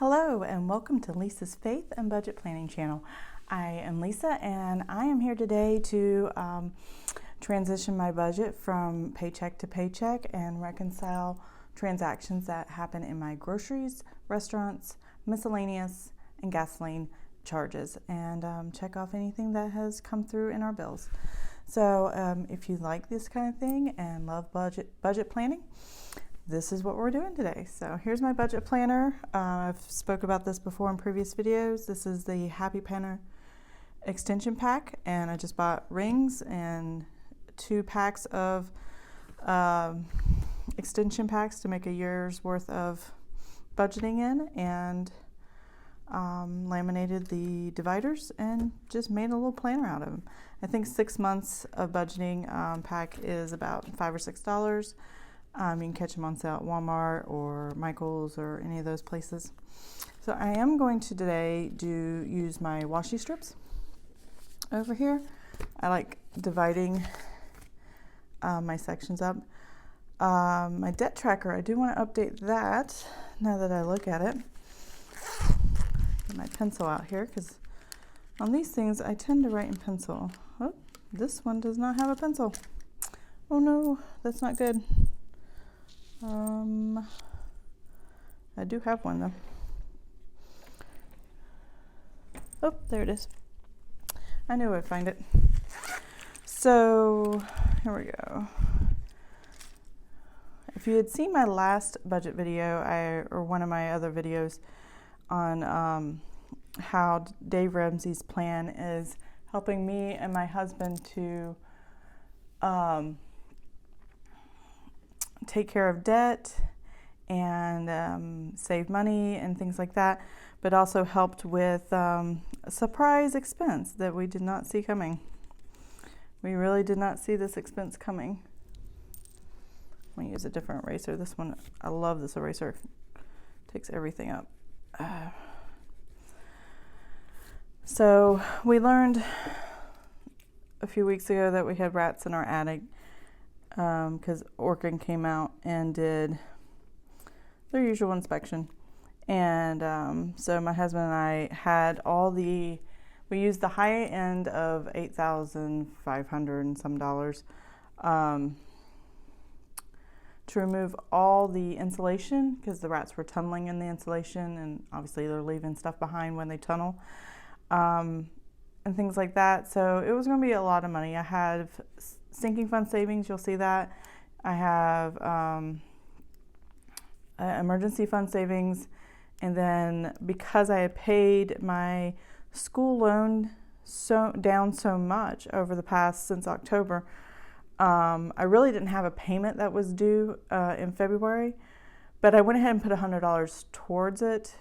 Hello and welcome to Lisa's Faith and Budget Planning channel. I am Lisa and I am here today to transition my budget from paycheck to paycheck and reconcile transactions that happen in my groceries, restaurants, miscellaneous, and gasoline charges, and check off anything that has come through in our bills. So if you like this kind of thing and love budget planning, this is what we're doing today. So here's my budget planner. I've spoke about this before in previous videos. This is the Happy Planner extension pack, and I just bought rings and 2 packs of extension packs to make a year's worth of budgeting in, and laminated the dividers and just made a little planner out of them. I think 6 months of budgeting pack is about $5 or $6. You can catch them on sale at Walmart or Michael's or any of those places. So I am going to today use my washi strips over here. I like dividing my sections up. My debt tracker, I do want to update that now that I look at it. Get my pencil out here because on these things I tend to write in pencil. Oh, this one does not have a pencil. Oh no, that's not good. I do have one though. Oh, there it is. I knew I'd find it. So here we go. If you had seen my last budget video, or one of my other videos on how Dave Ramsey's plan is helping me and my husband to take care of debt and save money and things like that, but also helped with a surprise expense that we did not see coming. We really did not see this expense coming. I'm going to use a different eraser. This one, I love this eraser. It takes everything up. So we learned a few weeks ago that we had rats in our attic because Orkin came out and did their usual inspection. And so my husband and I had we used the high end of $8,500 and some dollars to remove all the insulation because the rats were tunneling in the insulation, and obviously they're leaving stuff behind when they tunnel and things like that. So it was going to be a lot of money. I have sinking fund savings, you'll see that. I have emergency fund savings, and then because I had paid my school loan down so much over the past since October, I really didn't have a payment that was due in February, but I went ahead and put $100 towards it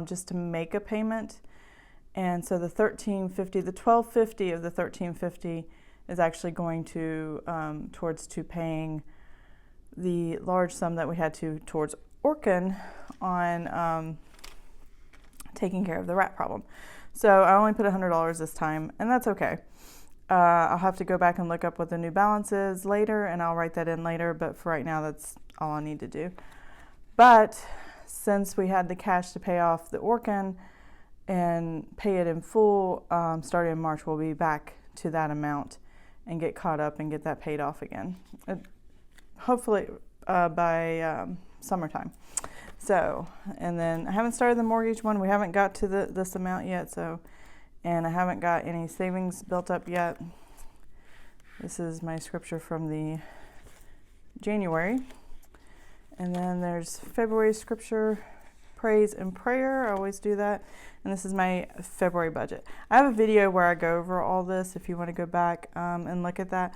just to make a payment. And so the $1,350, the $1,250 of the $1,350 is actually going to towards paying the large sum that we had towards Orkin on taking care of the rat problem. So I only put $100 this time, and that's okay. I'll have to go back and look up what the new balance is later, and I'll write that in later, but for right now, that's all I need to do. But since we had the cash to pay off the Orkin and pay it in full, starting in March, we'll be back to that amount and get caught up and get that paid off again. Hopefully by summertime. So, and then I haven't started the mortgage one. We haven't got to this amount yet, and I haven't got any savings built up yet. This is my scripture from the January. And then there's February scripture, praise and prayer. I always do that. And this is my February budget. I have a video where I go over all this if you want to go back and look at that.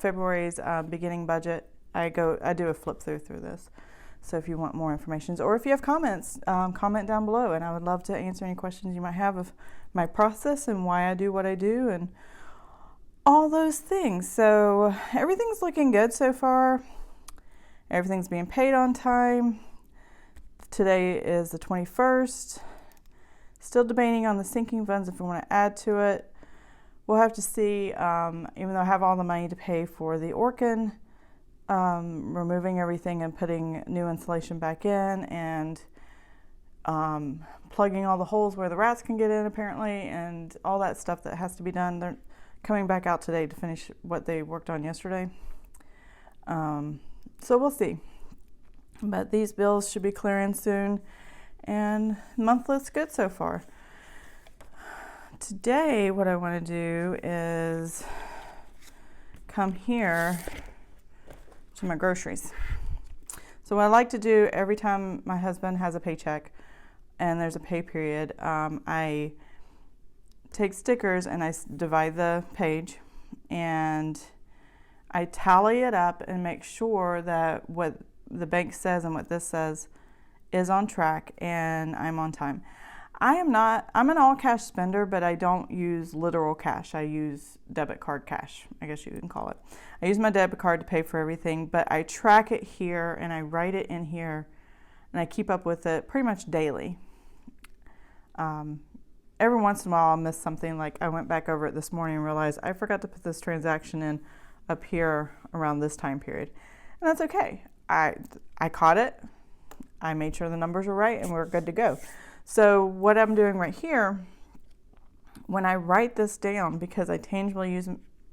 February's beginning budget. I do a flip through this. So if you want more information, or if you have comments, comment down below, and I would love to answer any questions you might have of my process and why I do what I do and all those things. So everything's looking good so far. Everything's being paid on time. Today is the 21st. Still debating on the sinking funds if we want to add to it. We'll have to see, even though I have all the money to pay for the Orkin, removing everything and putting new insulation back in, and plugging all the holes where the rats can get in apparently, and all that stuff that has to be done. They're coming back out today to finish what they worked on yesterday. So we'll see. But these bills should be clearing soon, and the month looks good so far. Today, what I want to do is come here to my groceries. So what I like to do every time my husband has a paycheck and there's a pay period, I take stickers and I divide the page and I tally it up and make sure that what the bank says and what this says is on track and I'm on time. I'm an all cash spender, but I don't use literal cash. I use debit card cash, I guess you can call it. I use my debit card to pay for everything, but I track it here and I write it in here and I keep up with it pretty much daily. Every once in a while I'll miss something, like I went back over it this morning and realized I forgot to put this transaction in up here around this time period. And that's okay. I caught it, I made sure the numbers were right, and we're good to go. So what I'm doing right here, when I write this down, because I tangibly use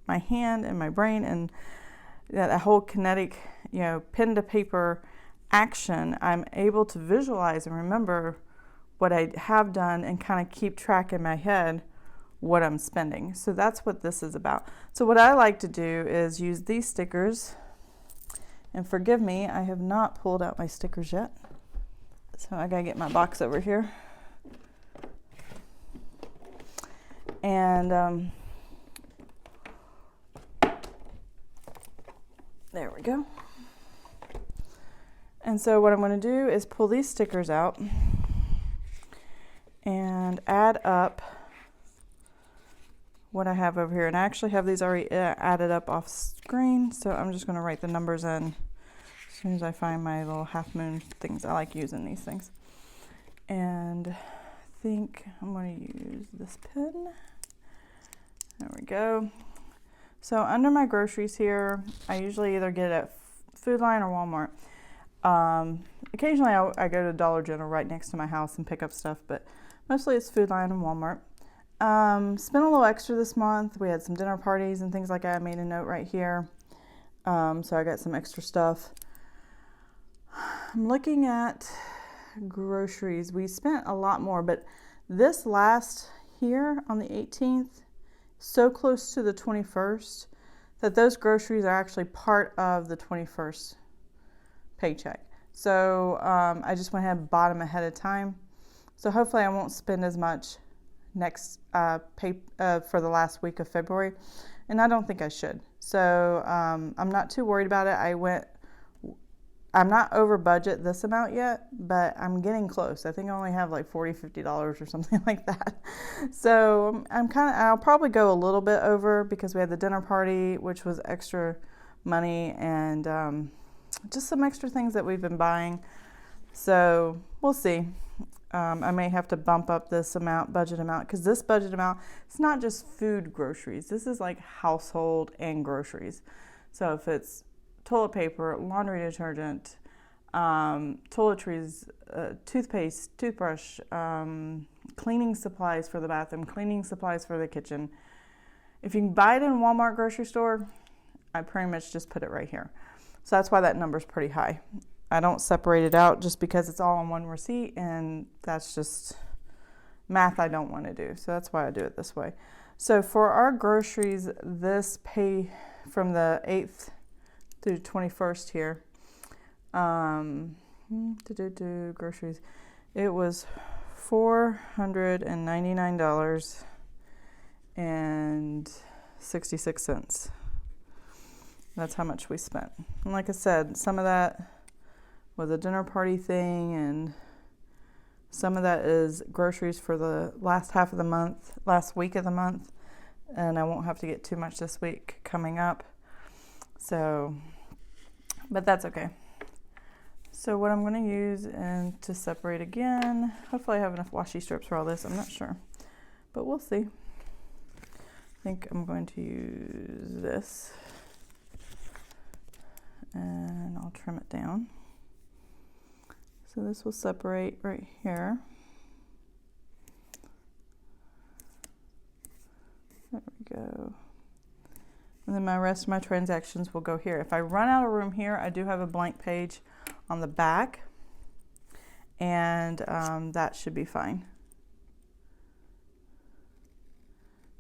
my hand and my brain and that whole kinetic, pen to paper action, I'm able to visualize and remember what I have done and kind of keep track in my head what I'm spending. So that's what this is about. So what I like to do is use these stickers, and forgive me, I have not pulled out my stickers yet. So I gotta get my box over here. And there we go. And so what I'm going to do is pull these stickers out and add up what I have over here. And I actually have these already added up off screen, so I'm just going to write the numbers in as soon as I find my little half moon things. I like using these things. And I think I'm going to use this pen. There we go. So under my groceries here, I usually either get at Food Lion or Walmart. Occasionally I go to Dollar General right next to my house and pick up stuff, but mostly it's Food Lion and Walmart. Spent a little extra this month. We had some dinner parties and things like that. I made a note right here. So I got some extra stuff. I'm looking at groceries. We spent a lot more, but this last here on the 18th, so close to the 21st, that those groceries are actually part of the 21st paycheck. So I just went ahead and bought them ahead of time. So hopefully I won't spend as much next for the last week of February, and I don't think I should. So I'm not too worried about it. I'm not over budget this amount yet, but I'm getting close. I think I only have like $40-$50 or something like that. So I'll probably go a little bit over because we had the dinner party, which was extra money, and just some extra things that we've been buying. So we'll see. I may have to bump up this budget amount, because this budget amount, it's not just food groceries. This is like household and groceries. So if it's toilet paper, laundry detergent, toiletries, toothpaste, toothbrush, cleaning supplies for the bathroom, cleaning supplies for the kitchen. If you can buy it in Walmart grocery store, I pretty much just put it right here. So that's why that number's pretty high. I don't separate it out just because it's all on one receipt, and that's just math I don't want to do. So that's why I do it this way. So for our groceries, this pay from the 8th through 21st here, groceries, it was $499.66. That's how much we spent. And like I said, some of that was a dinner party thing, and some of that is groceries for the last week of the month, and I won't have to get too much this week coming up. So, but that's okay. So what I'm going to use and to separate again, hopefully I have enough washi strips for all this, I'm not sure, but we'll see. I think I'm going to use this, and I'll trim it down. So this will separate right here. There we go. And then my rest of my transactions will go here. If I run out of room here, I do have a blank page on the back, and that should be fine.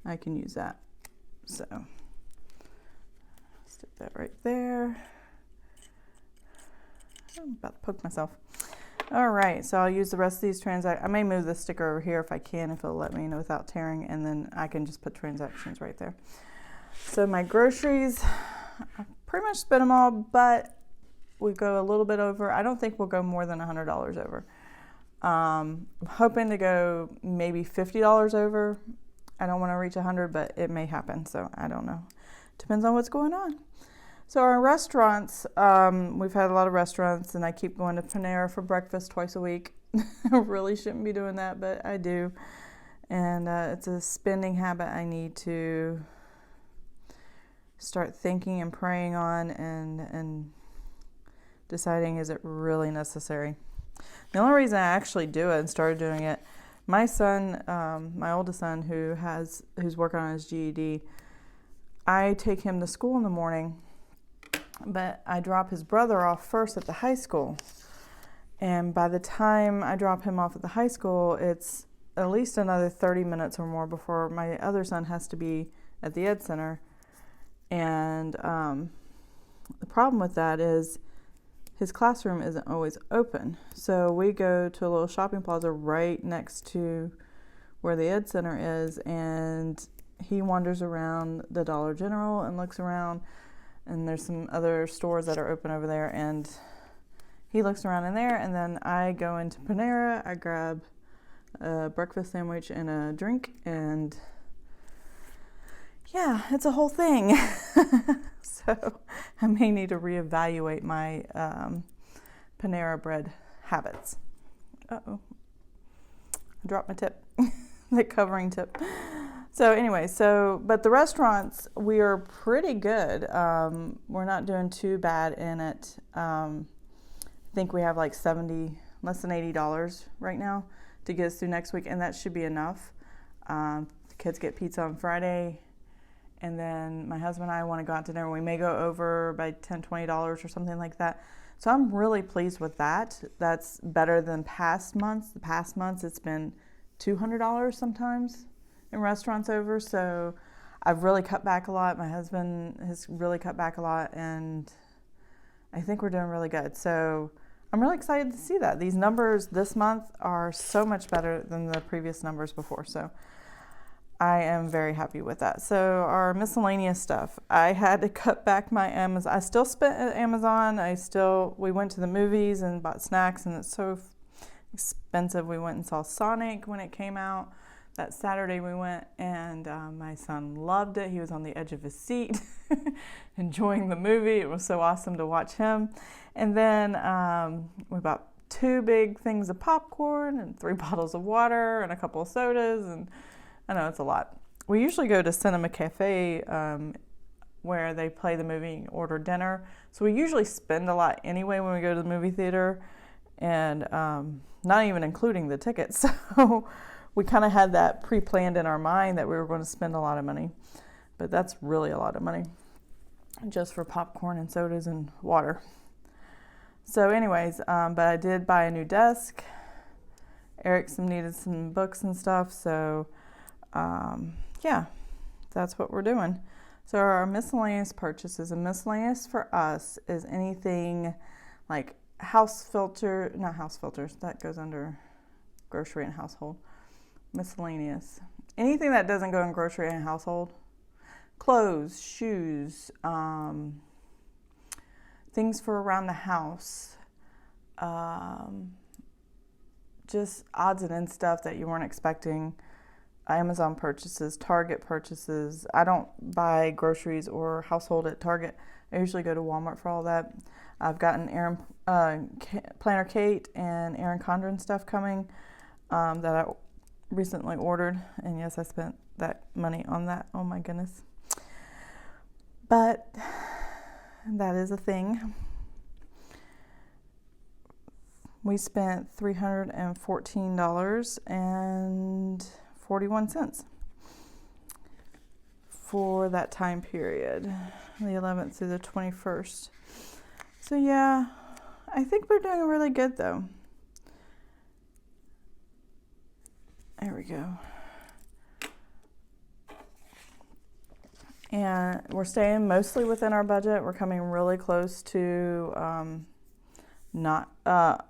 I can use that. So stick that right there. I'm about to poke myself. All right, so I'll use the rest of these transactions. I may move the sticker over here if I can, if it'll let me, without tearing, and then I can just put transactions right there. So my groceries, I pretty much spent them all, but we go a little bit over. I don't think we'll go more than $100 over. I'm hoping to go maybe $50 over. I don't want to reach 100, but it may happen, so I don't know. Depends on what's going on. So our restaurants, we've had a lot of restaurants, and I keep going to Panera for breakfast twice a week. I really shouldn't be doing that, but I do. And it's a spending habit I need to start thinking and praying on, and deciding, is it really necessary? The only reason I actually do it and started doing it, my son, my oldest son, who's working on his GED, I take him to school in the morning, but I drop his brother off first at the high school. And by the time I drop him off at the high school, it's at least another 30 minutes or more before my other son has to be at the Ed Center. And the problem with that is his classroom isn't always open. So we go to a little shopping plaza right next to where the Ed Center is, and he wanders around the Dollar General and looks around, and there's some other stores that are open over there, and he looks around in there, and then I go into Panera, I grab a breakfast sandwich and a drink, and yeah, it's a whole thing. So I may need to reevaluate my Panera bread habits. Uh-oh. I dropped my tip, the covering tip. So anyway, but the restaurants, we are pretty good. We're not doing too bad in it. I think we have like less than $80 right now to get us through next week, and that should be enough. The kids get pizza on Friday, and then my husband and I want to go out to dinner. We may go over by $10, $20 or something like that. So I'm really pleased with that. That's better than past months. The past months it's been $200 sometimes in restaurants over. So I've really cut back a lot. My husband has really cut back a lot, and I think we're doing really good. So I'm really excited to see that. These numbers this month are so much better than the previous numbers before. So I am very happy with that. So our miscellaneous stuff, I had to cut back my Amazon. I still spent at Amazon. We went to the movies and bought snacks, and it's so expensive. We went and saw Sonic when it came out. That Saturday we went, and my son loved it. He was on the edge of his seat enjoying the movie. It was so awesome to watch him. And then we bought 2 big things of popcorn and 3 bottles of water and a couple of sodas, and I know it's a lot. We usually go to Cinema Cafe where they play the movie and order dinner. So we usually spend a lot anyway when we go to the movie theater, and not even including the tickets. So we kind of had that pre-planned in our mind that we were going to spend a lot of money. But that's really a lot of money just for popcorn and sodas and water. So anyways, but I did buy a new desk. Eric needed some books and stuff, so yeah, that's what we're doing. So our miscellaneous purchases, and miscellaneous for us is anything like not house filters, that goes under grocery and household. Miscellaneous, anything that doesn't go in grocery and household, clothes, shoes, things for around the house, just odds and ends stuff that you weren't expecting. Amazon purchases, Target purchases. I don't buy groceries or household at Target. I usually go to Walmart for all that. I've gotten Planner Kate and Erin Condren stuff coming that I recently ordered. And yes, I spent that money on that. Oh my goodness. But that is a thing. we spent $314.41 for that time period, the 11th through the 21st. So yeah, I think we're doing really good though. There we go. And we're staying mostly within our budget. We're coming really close to not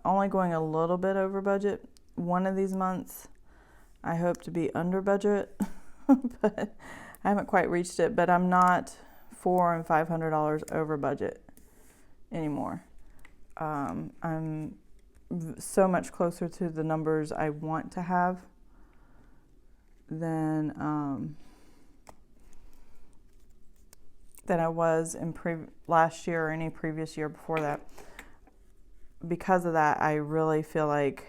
only going a little bit over budget. One of these months, I hope to be under budget, but I haven't quite reached it. But I'm not $400 and $500 over budget anymore. I'm so much closer to the numbers I want to have than I was in last year or any previous year before that. Because of that, I really feel like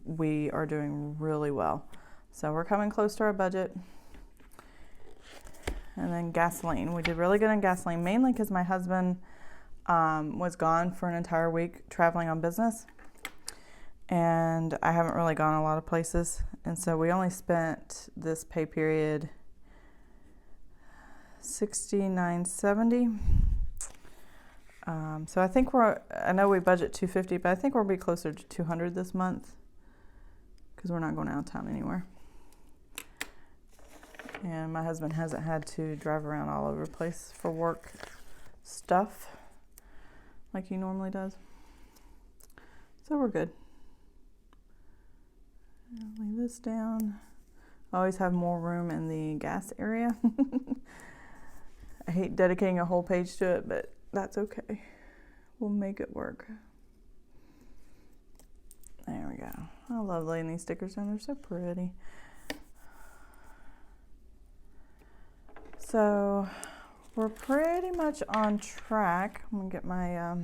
we are doing really well. So we're coming close to our budget. And then gasoline. We did really good on gasoline, mainly because my husband was gone for an entire week traveling on business. And I haven't really gone a lot of places. And so we only spent this pay period $69.70. So I think I know we budget $250, but I think we'll be closer to $200 this month because we're not going out of town anywhere. And my husband hasn't had to drive around all over the place for work stuff like he normally does. So we're good. I'll lay this down. I always have more room in the gas area. I hate dedicating a whole page to it, but that's okay. We'll make it work. There we go. I love laying these stickers down. They're so pretty. So we're pretty much on track. I'm gonna get my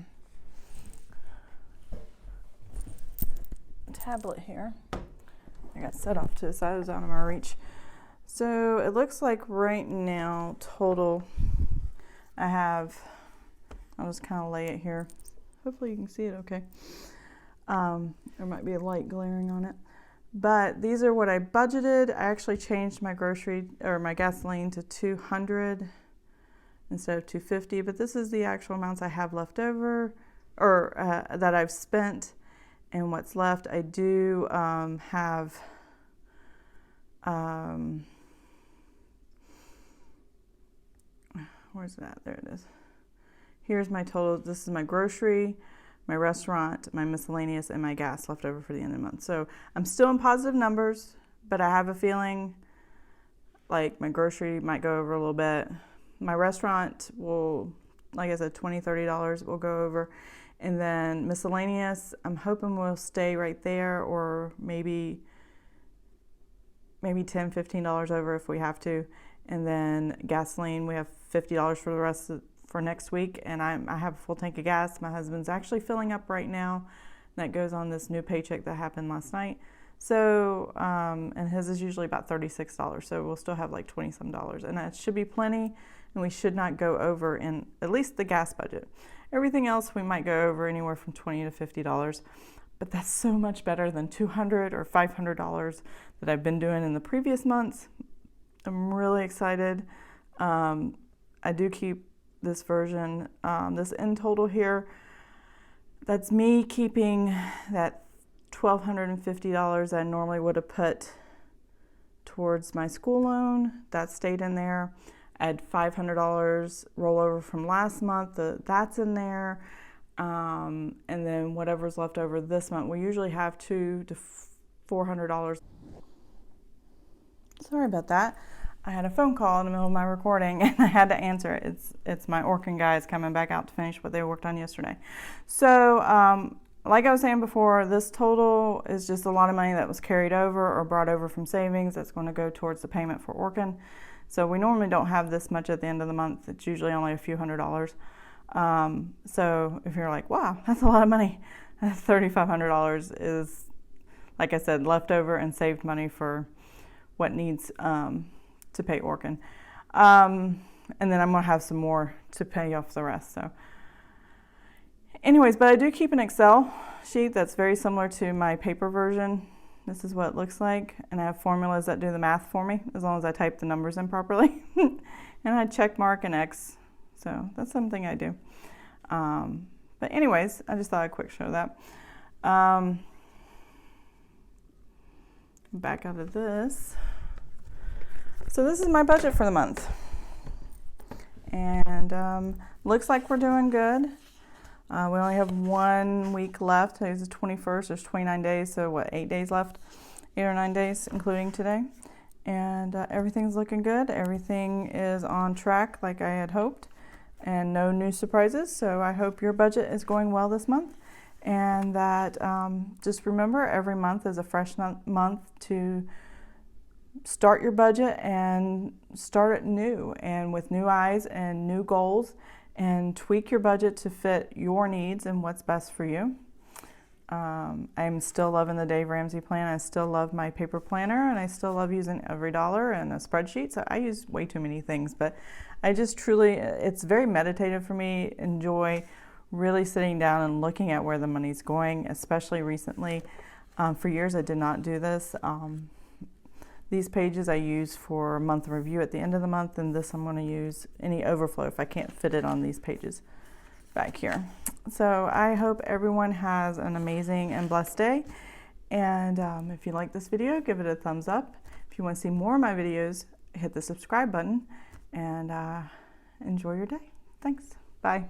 tablet here. I got set off to the side. It was out of my reach. So it looks like right now total I'll just kind of lay it here. Hopefully you can see it okay. There might be a light glaring on it. But these are what I budgeted. I actually changed my my gasoline to $200 instead of $250. But this is the actual amounts I have left over, or that I've spent, and what's left. I do have. Where's that? There it is. Here's my total. This is my grocery, my restaurant, my miscellaneous, and my gas left over for the end of the month. So I'm still in positive numbers, but I have a feeling like my grocery might go over a little bit. My restaurant will, like I said, $20, $30 will go over. And then miscellaneous, I'm hoping we'll stay right there, or maybe $10, $15 over if we have to. And then gasoline, we have $50 for the rest for next week, and I have a full tank of gas. My husband's actually filling up right now. That goes on this new paycheck that happened last night. So, and his is usually about $36, so we'll still have like $20-some, and that should be plenty, and we should not go over in at least the gas budget. Everything else we might go over anywhere from $20 to $50, but that's so much better than $200 or $500 that I've been doing in the previous months. I'm really excited. I do keep this version, this end total here. That's me keeping that $1,250 I normally would have put towards my school loan. That stayed in there. I had $500 rollover from last month. That's in there. And then whatever's left over this month. We usually have $200 to $400. Sorry about that. I had a phone call in the middle of my recording and I had to answer it. It's my Orkin guys coming back out to finish what they worked on yesterday. So, like I was saying before, this total is just a lot of money that was carried over or brought over from savings that's going to go towards the payment for Orkin. So we normally don't have this much at the end of the month. It's usually only a few $100s. So if you're like, wow, that's a lot of money, $3,500 is, like I said, leftover and saved money for what needs to pay Orkin. And then I'm going to have some more to pay off the rest. So, Anyways, but I do keep an Excel sheet that's very similar to my paper version. This is what it looks like, and I have formulas that do the math for me as long as I type the numbers in properly. And I check mark and X, so that's something I do. But anyways, I just thought I'd quick show that. Back out of this. So this is my budget for the month, and looks like we're doing good. We only have 1 week left. Today's the 21st. There's 29 days, so what, 8 days left? 8 or 9 days, including today. And everything's looking good. Everything is on track like I had hoped, and no new surprises. So I hope your budget is going well this month, and that just remember, every month is a fresh month to start your budget and start it new and with new eyes and new goals, and tweak your budget to fit your needs and what's best for you. I'm still loving the Dave Ramsey plan. I still love my paper planner, and I still love using every dollar and a spreadsheet. So I use way too many things, but I just truly, it's very meditative for me. Enjoy really sitting down and looking at where the money's going, especially recently. For years I did not do this. These pages I use for a month review at the end of the month, and this I'm going to use any overflow if I can't fit it on these pages back here. So I hope everyone has an amazing and blessed day, and if you like this video, give it a thumbs up. If you want to see more of my videos, hit the subscribe button, and enjoy your day. Thanks. Bye.